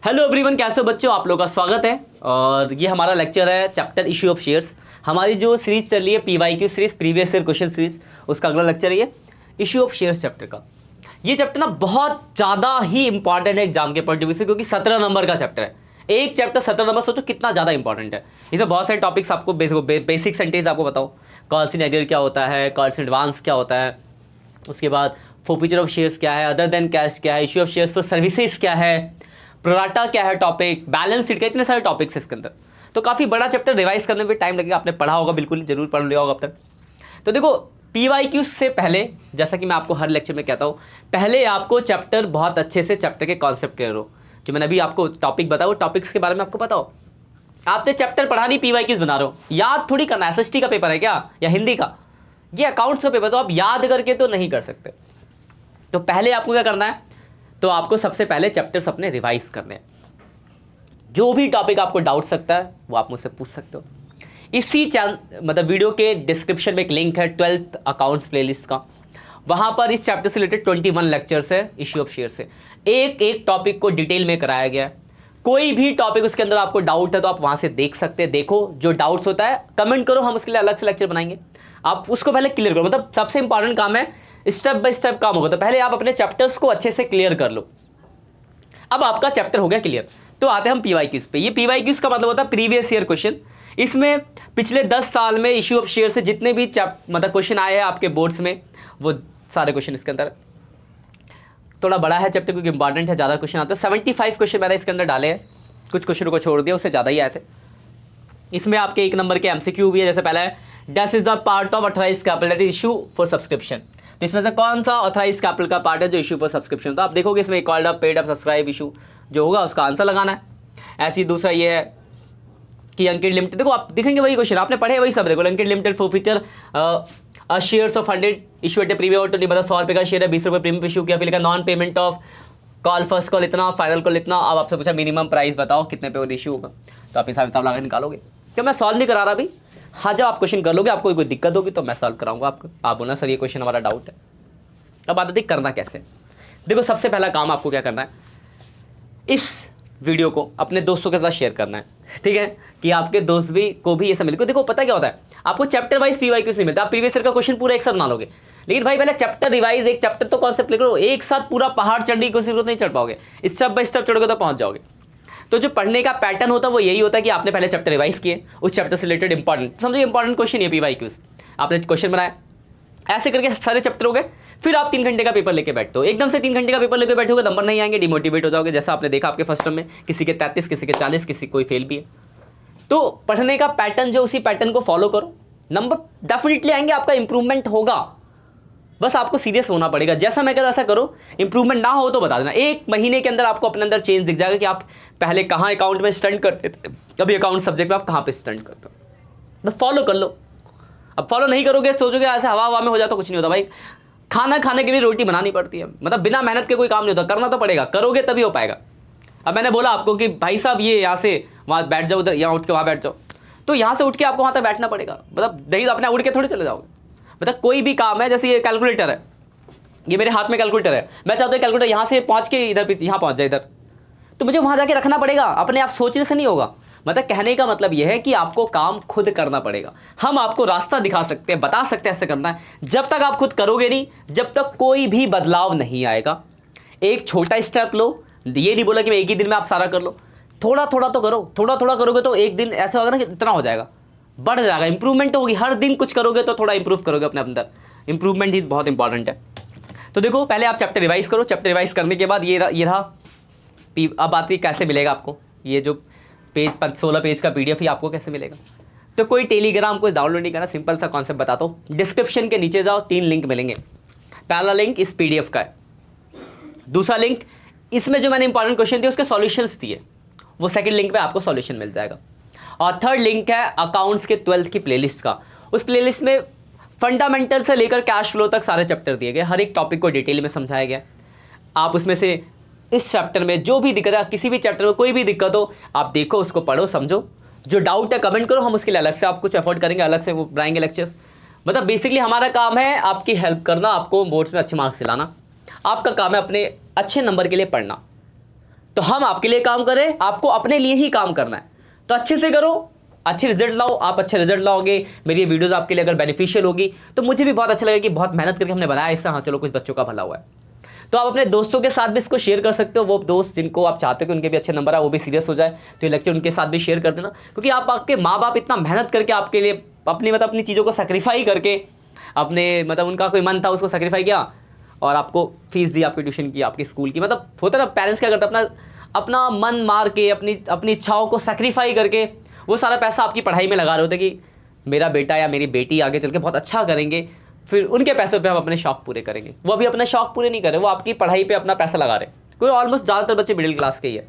Hello everyone, कैसे हो बच्चों। आप लोगों का स्वागत है और ये हमारा लेक्चर है चैप्टर इशू ऑफ शेयर्स। हमारी जो सीरीज चल रही है PYQ series, previous year question series, उसका अगला लेक्चर है ये इशू ऑफ शेयर्स चैप्टर का। ये चैप्टर ना बहुत ज़्यादा ही इंपॉर्टेंट है एग्जाम के पॉइंट ऑफ व्यू से, क्योंकि 17 नंबर का चैप्टर है। एक चैप्टर 17 नंबर, सोचो कितना ज़्यादा इंपॉर्टेंट है। इसमें बहुत सारे टॉपिक्स आपको बेसिक सेंटेंस आपको बताओ, कॉल्स इन एरियर क्या होता है, कॉल्स इन एडवांस क्या होता है, उसके बाद फोरफीचर ऑफ शेयर्स क्या है, अदर देन कैश क्या है, issue of shares for services क्या है, प्रोराटा क्या है टॉपिक, बैलेंस शीट का, इतने सारे टॉपिक्स है इसके अंदर। तो काफ़ी बड़ा चैप्टर, रिवाइज करने में टाइम लगेगा। आपने पढ़ा होगा, बिल्कुल जरूर पढ़ लिया होगा अब तक। तो देखो, पीवाईक्यू से पहले, जैसा कि मैं आपको हर लेक्चर में कहता हूँ, पहले आपको चैप्टर बहुत अच्छे से चैप्टर के कॉन्सेप्ट क्लियर हो। जो मैंने अभी आपको टॉपिक बताया, वो टॉपिक्स के बारे में आपको पता हो। आपने चैप्टर पढ़ा नहीं, पीवाईक्यूज बना रहे हो, याद थोड़ी करना है। एसएसटी का पेपर है क्या, या हिंदी का, ये अकाउंट्स का पेपर, तो आप याद करके तो नहीं कर सकते। तो पहले आपको क्या करना है, तो आपको सबसे पहले चैप्टर्स अपने रिवाइज करने हैं। जो भी टॉपिक आपको डाउट सकता है वो आप मुझसे पूछ सकते हो। इसी मतलब वीडियो के डिस्क्रिप्शन में एक लिंक है 12th अकाउंट्स प्लेलिस्ट का, वहाँ पर इस चैप्टर से रिलेटेड 21 लेक्चर्स है इशू ऑफ शेयर से। एक एक टॉपिक को डिटेल में कराया गया है। कोई भी टॉपिक उसके अंदर आपको डाउट है तो आप वहाँ से देख सकते हैं। देखो, जो डाउट्स होता है कमेंट करो, हम उसके लिए अलग से लेक्चर बनाएंगे। आप उसको पहले क्लियर करो, मतलब सबसे इंपॉर्टेंट काम है, स्टेप बाय स्टेप काम होगा। तो पहले आप अपने चैप्टर्स को अच्छे से क्लियर कर लो। अब आपका चैप्टर हो गया क्लियर, तो आते हैं हम पीवाईक्यूज पे। ये पीवाईक्यूज का मतलब होता है प्रीवियस ईयर क्वेश्चन। इसमें पिछले 10 साल में इशू ऑफ शेयर से जितने भी मतलब क्वेश्चन आए हैं आपके बोर्ड्स में, वो सारे क्वेश्चन इसके अंदर। थोड़ा बड़ा है चैप्टर क्योंकि इंपॉर्टेंट है, ज़्यादा क्वेश्चन आते हैं। 75 क्वेश्चन मैंने इसके अंदर डाले हैं, कुछ क्वेश्चनों को छोड़ दिया, उससे ज़्यादा ही आए थे। इसमें आपके 1 नंबर के एमसीक्यू भी है। जैसे पहला है, dash is the part of authorised capital that is issue for subscription. तो इसमें से कौन सा ऑथराइज्ड कैपिटल का पार्ट है जो इशू फॉर सब्सक्रिप्शन। तो आप देखोगे इसमें called up, paid up, subscribe, issue जो होगा उसका आंसर लगाना है। ऐसे ही दूसरा ये है कि अंकित लिमिटेड, देखो आप देखेंगे वही क्वेश्चन आपने पढ़े, वही सब। देखो, Ankit limited forfeiture shares of 100 issue at previous order, मतलब 100 रुपये का शेयर है, 20 रुपये प्रीमियम इशू किया, फिर लिखा non payment of call, first call इतना, फाइनल कॉल इतना। अब आपसे पूछा मिनिमम प्राइस बताओ कितने पे वो इशू होगा, तो आप हिसाब किताब लगा निकालोगे। क्या मैं सॉल्व नहीं करा रहा अभी? हाँ, जब आप क्वेश्चन कर लोगे, आपको कोई दिक्कत होगी तो मैं सॉल्व कराऊंगा आपको। आप बोलना सर ये क्वेश्चन हमारा डाउट है। अब बात आती है करना कैसे। देखो, सबसे पहला काम आपको क्या करना है, इस वीडियो को अपने दोस्तों के साथ शेयर करना है, ठीक है, कि आपके दोस्त भी को भी ये सब मिले। देखो, पता क्या होता है, आपको चैप्टर वाइज पीवाईक्यू नहीं मिलता। आप प्रीवियस ईयर का क्वेश्चन पूरा एक साथ बना लोगे, लेकिन भाई पहले चैप्टर रिवाइज, एक चैप्टर तो कॉन्सेप्ट लिख लो। एक साथ पूरा पहाड़ चढ़ने की कोशिश करो, नहीं चढ़ पाओगे। स्टेप बाय स्टेप चढ़ोगे तो पहुंच जाओगे। तो जो पढ़ने का पैटर्न होता है वो यही होता है कि आपने पहले चैप्टर रिवाइज किए, उस चैप्टर से रिलेटेड इंपॉर्टेंट, समझो इंपॉर्टेंट क्वेश्चन ये पीवाईक्यूज, आपने क्वेश्चन बनाया, ऐसे करके सारे चैप्टर हो गए। फिर आप 3 घंटे का पेपर लेके बैठते हो। एकदम से 3 घंटे का पेपर लेके बैठोगे, नंबर नहीं आएंगे, डिमोटिवेट हो जाओगे। जैसा आपने देखा आपके फर्स्ट टर्म में, किसी के 33, किसी के 40, किसी कोई फेल भी है। तो पढ़ने का पैटर्न जो, उसी पैटर्न को फॉलो करो, नंबर डेफिनेटली आएंगे, आपका इंप्रूवमेंट होगा। बस आपको सीरियस होना पड़ेगा। जैसा मैं कह रहा वैसा करो, इंप्रूवमेंट ना हो तो बता देना। 1 महीने के अंदर आपको अपने अंदर चेंज दिख जाएगा कि आप पहले कहाँ अकाउंट में स्टंट करते थे, अभी अकाउंट सब्जेक्ट में आप कहाँ पे स्टंट करते हो। बस फॉलो कर लो। अब फॉलो नहीं करोगे, सोचोगे ऐसे हवा हवा में हो जाता, कुछ नहीं होता भाई। खाना खाने के लिए रोटी बनानी पड़ती है, मतलब बिना मेहनत के कोई काम नहीं होता, करना तो पड़ेगा, करोगे तभी हो पाएगा। अब मैंने बोला आपको कि भाई साहब ये यहाँ से वहाँ बैठ जाओ, उधर यहाँ उठ के वहाँ बैठ जाओ, तो यहाँ से उठ के आपको वहाँ तक बैठना पड़ेगा। मतलब नहीं तो अपने उड़ के थोड़ी चले जाओगे। मतलब कोई भी काम है, जैसे ये कैलकुलेटर है, ये मेरे हाथ में कैलकुलेटर है, मैं चाहता हूँ कैलकुलेटर यहाँ से पहुँच के इधर यहाँ पहुँच जाए इधर, तो मुझे वहाँ जाके रखना पड़ेगा, अपने आप सोचने से नहीं होगा। मतलब कहने का मतलब यह है कि आपको काम खुद करना पड़ेगा। हम आपको रास्ता दिखा सकते हैं, बता सकते हैं ऐसे करना है, जब तक आप खुद करोगे नहीं, जब तक कोई भी बदलाव नहीं आएगा। एक छोटा स्टेप लो, ये नहीं बोला कि मैं एक ही दिन में आप सारा कर लो, थोड़ा थोड़ा तो करो। थोड़ा थोड़ा करोगे तो एक दिन ऐसा होगा ना कि इतना हो जाएगा, बढ़ जाएगा, इंप्रूवमेंट होगी। हर दिन कुछ करोगे तो थोड़ा इंप्रूव करोगे अपने अंदर। इंप्रूवमेंट ही बहुत इंपॉर्टेंट है। तो देखो, पहले आप चैप्टर रिवाइज करो। चैप्टर रिवाइज करने के बाद ये रहा। अब बात की कैसे मिलेगा आपको ये जो पेज 16 पेज का PDF ही आपको कैसे मिलेगा। तो कोई टेलीग्राम को डाउनलोड नहीं करना, सिंपल सा कॉन्सेप्ट बताता हूँ। डिस्क्रिप्शन के नीचे जाओ, 3 लिंक मिलेंगे। पहला लिंक इस PDF का है, दूसरा लिंक इसमें जो मैंने इंपॉर्टेंट क्वेश्चन दिए उसके सॉल्यूशंस दिए, वो सेकंड लिंक पे आपको सॉल्यूशन मिल जाएगा। और थर्ड लिंक है अकाउंट्स के 12th की प्लेलिस्ट का। उस प्लेलिस्ट में फंडामेंटल से लेकर कैश फ्लो तक सारे चैप्टर दिए गए, हर एक टॉपिक को डिटेल में समझाया गया। आप उसमें से इस चैप्टर में जो भी दिक्कत है, किसी भी चैप्टर में कोई भी दिक्कत हो, आप देखो, उसको पढ़ो, समझो। जो डाउट है कमेंट करो, हम उसके लिए अलग से आप कुछ एफर्ट करेंगे, अलग से वो बनाएंगे लेक्चर्स। मतलब बेसिकली हमारा काम है आपकी हेल्प करना, आपको बोर्ड्स में अच्छे मार्क्स दिलाना। आपका काम है अपने अच्छे नंबर के लिए पढ़ना। तो हम आपके लिए काम करें, आपको अपने लिए ही काम करना है। तो अच्छे से करो, अच्छे रिजल्ट लाओ। आप अच्छे रिजल्ट लाओगे, मेरी ये वीडियोस आपके लिए अगर बेनिफिशियल होगी तो मुझे भी बहुत अच्छा लगेगा कि बहुत मेहनत करके हमने बनाया इससे, हाँ चलो कुछ बच्चों का भला हुआ है। तो आप अपने दोस्तों के साथ भी इसको शेयर कर सकते हो, वो दोस्त जिनको आप चाहते हो कि उनके भी अच्छे नंबर आए, वो भी सीरियस हो जाए, तो ये लेक्चर उनके साथ भी शेयर कर देना। क्योंकि आप आपके माँ बाप इतना मेहनत करके आपके लिए अपनी चीज़ों को सेक्रीफाई करके, अपने उनका कोई मन था उसको सेक्रीफाई किया और आपको फीस दी, आपकी ट्यूशन की, आपके स्कूल की। होता है ना, पेरेंट्स क्या करते हैं, अपना मन मार के, अपनी इच्छाओं को सेक्रीफाई करके वो सारा पैसा आपकी पढ़ाई में लगा रहे होते कि मेरा बेटा या मेरी बेटी आगे चल के बहुत अच्छा करेंगे, फिर उनके पैसों पे हम अपने शौक पूरे करेंगे। वो अभी अपने शौक पूरे नहीं कर रहे, वो आपकी पढ़ाई पे अपना पैसा लगा रहे। कोई ऑलमोस्ट ज़्यादातर बच्चे मिडिल क्लास के ही है।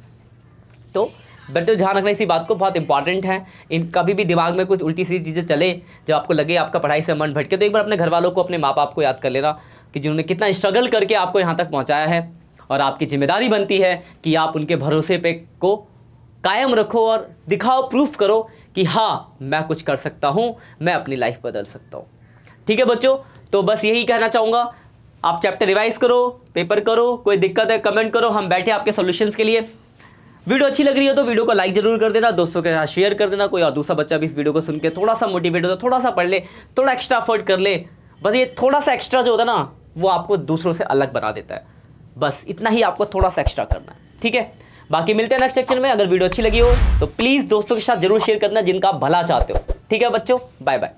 तो बच्चों ध्यान रखना इसी बात को, बहुत इंपॉर्टेंट है। इन कभी भी दिमाग में कुछ उल्टी सीधी चीज़ें चले, जब आपको लगे आपका पढ़ाई से मन भटके, तो एक बार अपने घर वालों को, अपने माँ बाप को याद कर लेना कि जिन्होंने कितना स्ट्रगल करके आपको यहाँ तक पहुँचाया है। और आपकी जिम्मेदारी बनती है कि आप उनके भरोसे पे को कायम रखो और दिखाओ, प्रूफ करो कि हाँ मैं कुछ कर सकता हूँ, मैं अपनी लाइफ बदल सकता हूँ। ठीक है बच्चों, तो बस यही कहना चाहूँगा। आप चैप्टर रिवाइज करो, पेपर करो, कोई दिक्कत है कमेंट करो, हम बैठे आपके सॉल्यूशंस के लिए। वीडियो अच्छी लग रही है तो वीडियो को लाइक जरूर कर देना, दोस्तों के साथ शेयर कर देना। कोई और दूसरा बच्चा भी इस वीडियो को सुन के थोड़ा सा मोटिवेट होता, थोड़ा सा पढ़ ले, थोड़ा एक्स्ट्रा एफर्ट कर ले। बस ये थोड़ा सा एक्स्ट्रा जो होता है ना, वो आपको दूसरों से अलग बना देता है। बस इतना ही आपको थोड़ा सा एक्स्ट्रा करना है, ठीक है। बाकी मिलते हैं नेक्स्ट सेक्शन में। अगर वीडियो अच्छी लगी हो तो प्लीज़ दोस्तों के साथ जरूर शेयर करना जिनका आप भला चाहते हो। ठीक है बच्चों, बाय बाय।